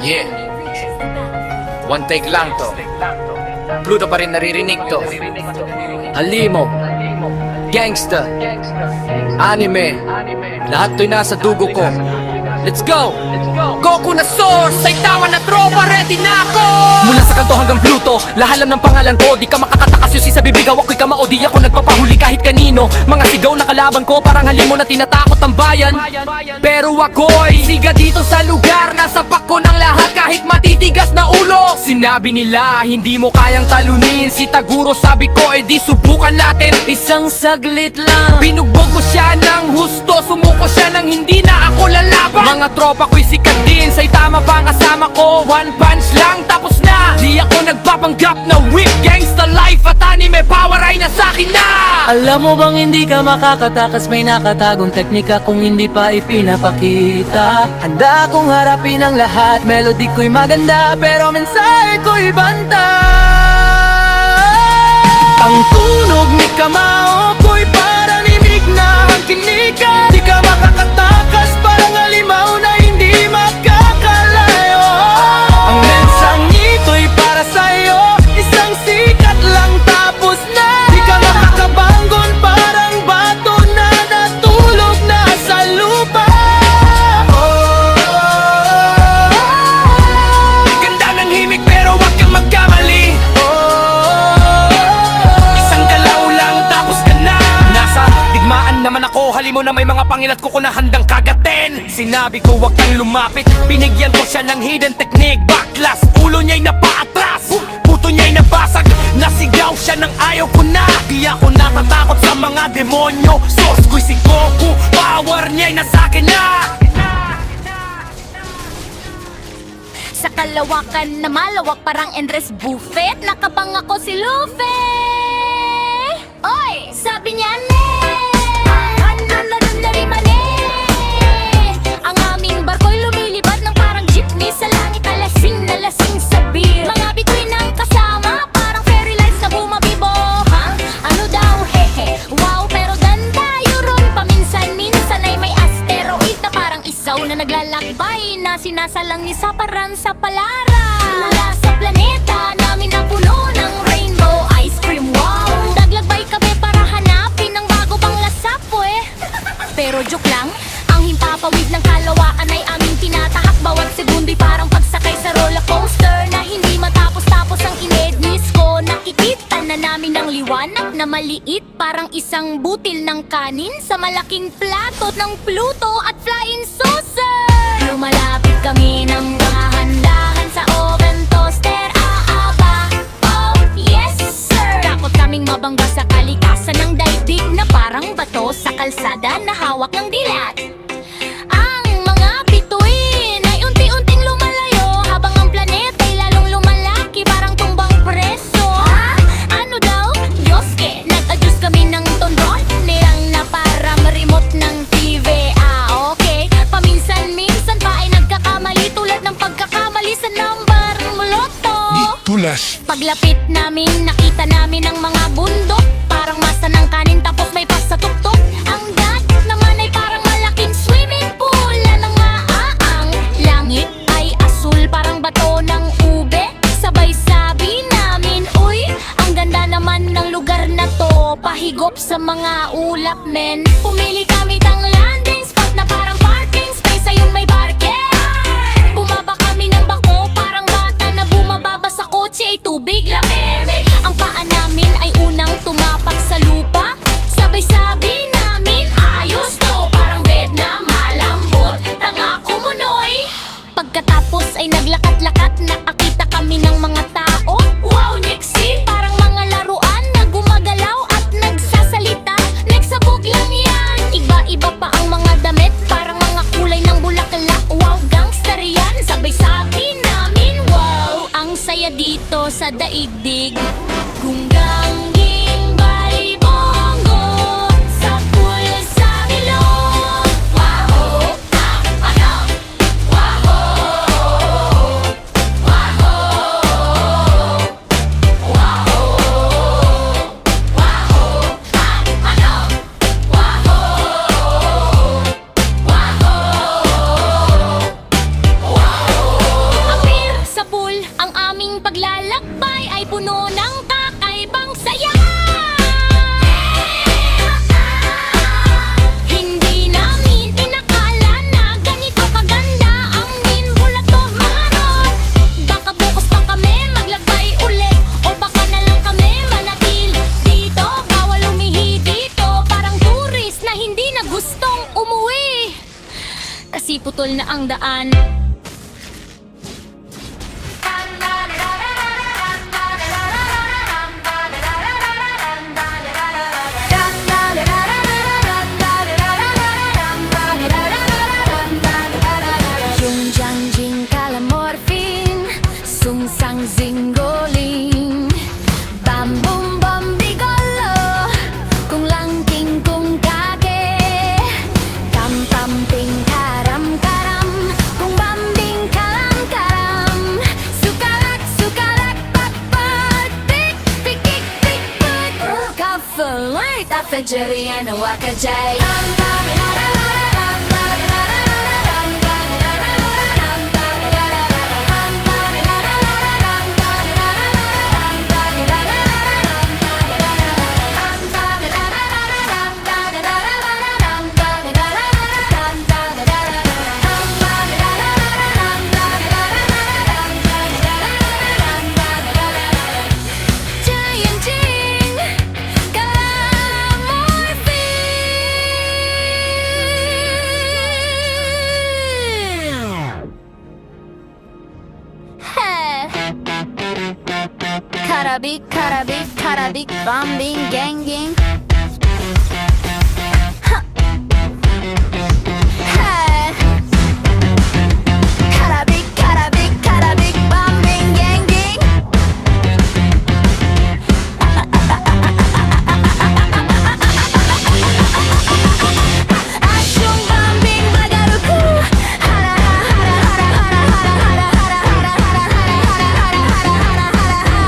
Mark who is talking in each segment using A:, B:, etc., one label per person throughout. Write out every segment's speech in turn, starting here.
A: Yeah. One take lang to. Pluto pa rin naririnig to. Halimo, gangsta, anime, lahat to'y nasa dugo ko. Let's go! Goku na source, Saitama na tropa, ready na ako! Mula sa kanto hanggang Pluto, lahat alam ng pangalan ko. Di ka makakatakas yung sa bibigaw, ako'y kamao. Di ako nagpapahuli kahit kanino. Mga sigaw na kalaban ko, parang halimo na tinatakot ang bayan. Pero ako'y siga dito sa lugar, nasapak ko ng lahat kahit matitigas na ulo. Sinabi nila, hindi mo kayang talunin si Taguro, sabi ko, di subukan natin. Isang saglit lang, binugbog ko siya ng husto, sumuko siya ng hindi na ako lalaban. Mga tropa ko'y sikat din, Saitama pa ang kasama ko. One punch lang, tapos na. Di ako nagpapanggap na whip, gangsta life at anime power ay nasakin na.
B: Alam mo bang hindi ka makakatakas, may nakatagong teknika kung hindi pa ipinapakita. Handa akong harapin ang lahat, melody ko'y maganda pero mensahe ko'y banta. Ang tunog ni kamao ko'y parang imig na ang kinika. Di ka makakatakas, parang halimaw na hindi makakalayo. Ang mensang ito'y para sa'yo, isang sikat lang tapos na. Di ka makakabangon, parang bato na natulog na sa lupa.
A: Ganda ng himig pero wag kang magkamali. Isang galaw lang tapos ka na. Nasa digmaan naman ako, halimo na may mga pangilat ko na handang kagatin. Sinabi ko wag kang lumapit, binigyan ko siya ng hidden technique. Baklas, ulo niya'y napaatras, puto niya'y nabasag, nasigaw siya ng ayaw ko na. Di ako natatakot sa mga demonyo, source ko'y si Goku, power niya'y nasakin na.
C: Sa kalawakan na malawak parang Endres Buffet, nakabang ako si Luffy. Oy, sabi niya ang aming barko'y lumilipad ng parang jeepney sa langit, alasing na lasing sa beer. Mga bituin ng kasama, parang fairy lights na bumabibo. Ha? Ano daw? Hehe, wow, pero dandayo ron. Paminsan-minsan ay may asteroid na parang isaw na naglalakbay, na sinasalang ni Saparan sa palaran. Mula sa planeta namin na puno ng rainbow ice cream, wow. Daglagbay kami para hanapin ang bago pang lasapwe. Pero joke lang, ang himpapawid ng kalawaan ay aming tinatahak. Bawat segundo'y parang pagsakay sa roller coaster na hindi matapos-tapos ang inednis ko. Nakikita na namin ang liwanag na maliit, parang isang butil ng kanin sa malaking plato ng Pluto at flying saucer. Lumalapit kami ng dahan-dahan sa oven toaster. Aaba, oh yes sir. Takot kaming mabangga sa kalikasan ng daigdig na parang bato sa kalsada na hawak ng dilat. Ang mga bituin ay unti-unting lumalayo, habang ang planeta ay lalong lumalaki, parang tumbang preso. Ha? Ano daw? Yosuke, nag-adjust kami ng tono nilang na parang remote ng TV. Okay. Paminsan-minsan pa ay nagkakamali, tulad ng pagkakamali sa number muloto.
D: Tulas.
C: Paglapit namin, nakita namin ang mga bundok, parang masa ng kanin tapos may pasatuktok. Ang dagat naman ay parang malaking swimming pool na nangaang. Langit ay asul, parang bato ng ube. Sabay sabi namin, uy, ang ganda naman ng lugar na to. Pahigop sa mga ulap, men. Pumili kami ng landing spot na parang parking space, ayun may parking. Bumaba kami ng bako, parang bata na bumababa sa kotse ay tubig lamig. Ang paa namin ay unang tumapak sa lupa. Sabay sabi namin, ayos to, parang bed na malambot. Tanga kumunoy. Pagkatapos ay naglakat-lakat, nakakita kami ng mga tao. Wow, Nixie! Parang mga laruan na gumagalaw at nagsasalita. Nagsabog lang yan. Iba-iba pa ang mga damit, parang mga kulay ng bulaklak. Wow, gangster yan. Sabay sabi namin, wow, ang saya dito sa daigdig. Gunggangging balibongo sa pool sa ilog. Wahoo, ano? Wahoo, wahoo, wahoo, wahoo, ano? Wahoo, wahoo, wahoo. gustong umuwi kasi putol na ang daan. Yung Jiangjing Calamorphine, Sung Sang Zingoling, Bam Bum Bam Bigolo, Kung Langking Kung Kage, Kam Pam Ping Karam Karam, Kung Bambing Kalam Karam, Sukalak Sukalak Papat, Pik Pik Pik Pik Pik, Kafelay Tafejerian Wakajay. Jiangjing Calamorphine. Hey. Karabik, karabik, karabik, bambing, ganging. Huh. Hey. Karabik, karabik, karabik, bambing, ganging. Asyong bambing bagaruku. Hara hara hara hara hara hara hara hara hara hara hara hara hara.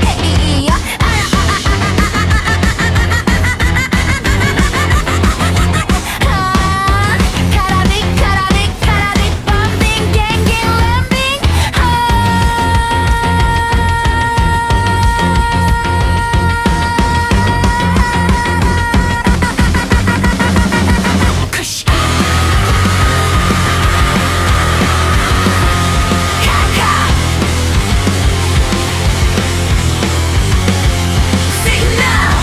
C: Hey iya. Karabik karabik karabik bambing gengeng lembing. Kush. Kaka. Signal.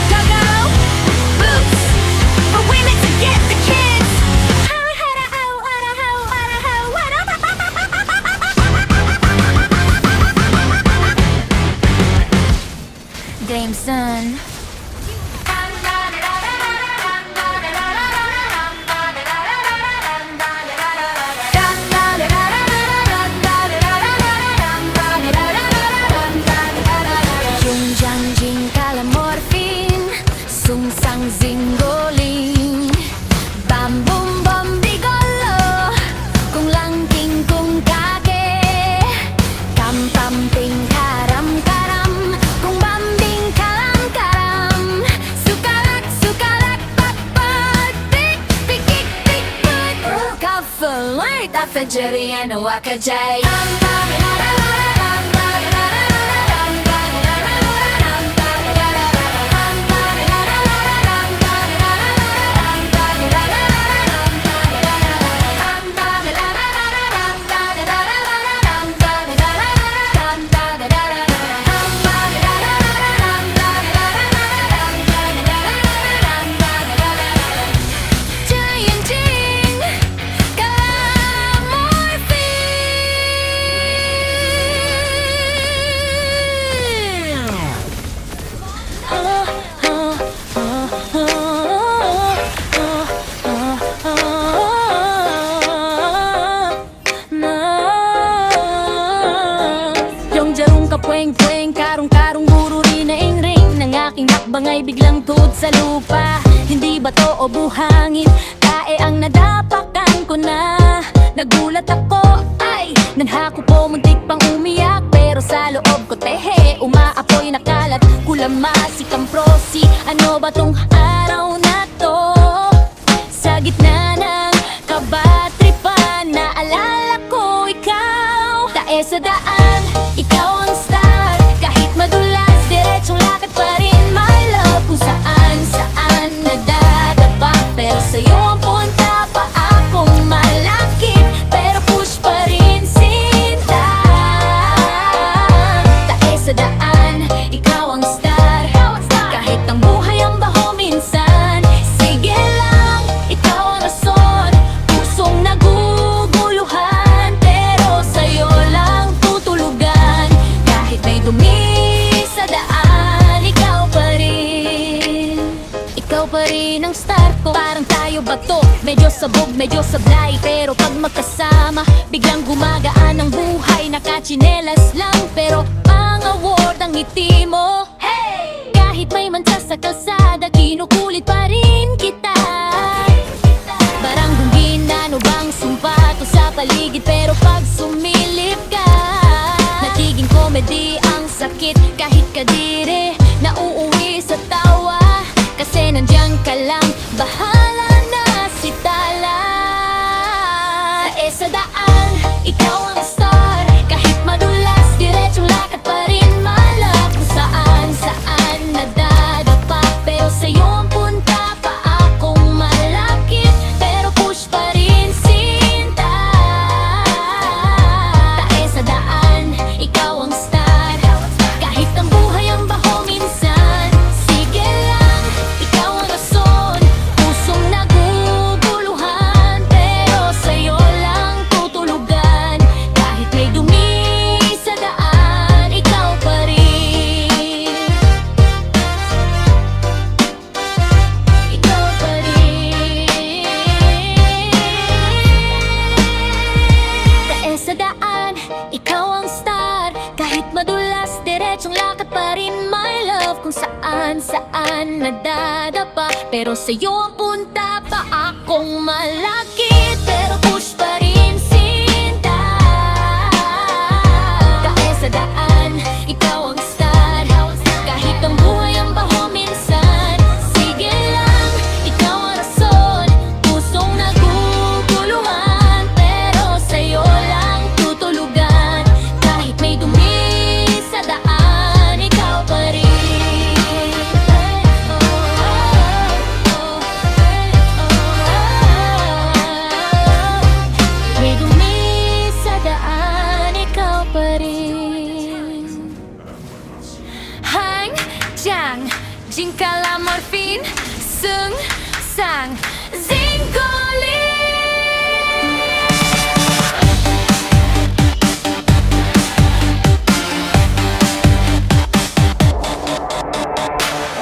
C: Go-go. Boots. For women to get the kids. Jameson. Yung Jiangjing Calamorphine, Sung Sang Zingoling, Bam Bum Bam Bigolo, Kung Langking Kung Kage, Kam Pam Ping Karam Karam, Kung Bambing Kalam Karam, Sukalak Sukalak Papat, Pik Pik Pik Pik Pik, Kafelay Tafejerian Wakajay. Jiangjing Yung jarong kapweng-pweng, karong-karong buro rin na ing-ring ng aking hakbang ay biglang tuod sa lupa. Hindi ba to o buhangin? Tae ang nadapakan ko na. Nagulat ako, ay nanhako po, muntik pang umiyak. Pero sa loob ko tehe, umaapoy na kalat. Kulamasi kang prosi, ano ba tong araw na to? Sa gitna ng kabatripan, naalala ko ikaw. Tae sa daan, ikaw ang star. Kahit madulas, diretsong lakad pa rin, my love. Kung saan, saan nadadapa, pero sa'yo ang punta pa akong malakit. Pero push pa rin sinta. Tae sa daan, ikaw ang star. ikaw pa rin ang star ko. Parang tayo bato, medyo sabog, medyo sablay, pero pag magkasama, biglang gumagaan ang buhay. Nakachinelas lang, pero pang-award ang ngiti mo. Hey! Kahit may mancha sa kalsada, kinukulit pa rin kita. Baranggong ginanubang sumpato sa paligid, pero pag sumilip ka, nagiging komedy ang sakit. Kahit kadiri, nauuwi sa tawa, kasi nandiyan ka lang, bahala na si Tala. Sa daan, ikaw ang star. Kahit madulas, diretsong lakad pa rin malap. Kung saan, saan nadadapa, pero sa'yo ang punta pa akong malapit. Pero push pa rin sinta. Tae sa daan, ikaw ang star. Kahit ang buhay ang baho minsan, sige lang, ikaw ang rason. Pusong naguguluhan, pero sa'yo lang tutulugan. Kahit may dumi sa daan, ikaw pa rin. Ikaw pa rin. Tae sa daan, ikaw ang star. Kahit madulas, diretsong lakad pa rin my love. Kung saan, saan nadadapa, pero sa'yo ang punta pa akong malakit. Pero push pa rin sinta. Tae sa daan, ikaw ang star. Kahit ang buhay ang baho minsan, sige lang, ikaw ang rason. Pusong naguguluhan, pero sa'yo lang tutulugan. Kahit may dumi sa daan, ikaw pa rin. May dumi sa daan, ikaw pa rin. Hang, Jiang, Jinkala, Morphine, Sung, Sang, Zingoli.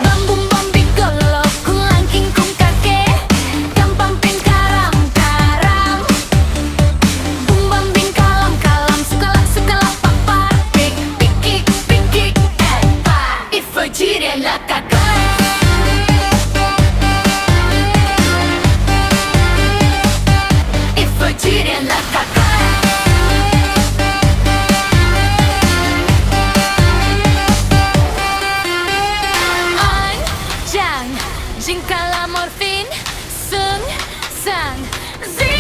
C: Bambum bambigolo, kung langking kung kake, kampamping karam karam. Bumbambing kalam kalam, sukala sukala papa, pik pikik pikik epa. Ifajire la kaka. Ifajire la kaka. An, Jiang, Jinkala, Morphine, Sung, Sang, Zing.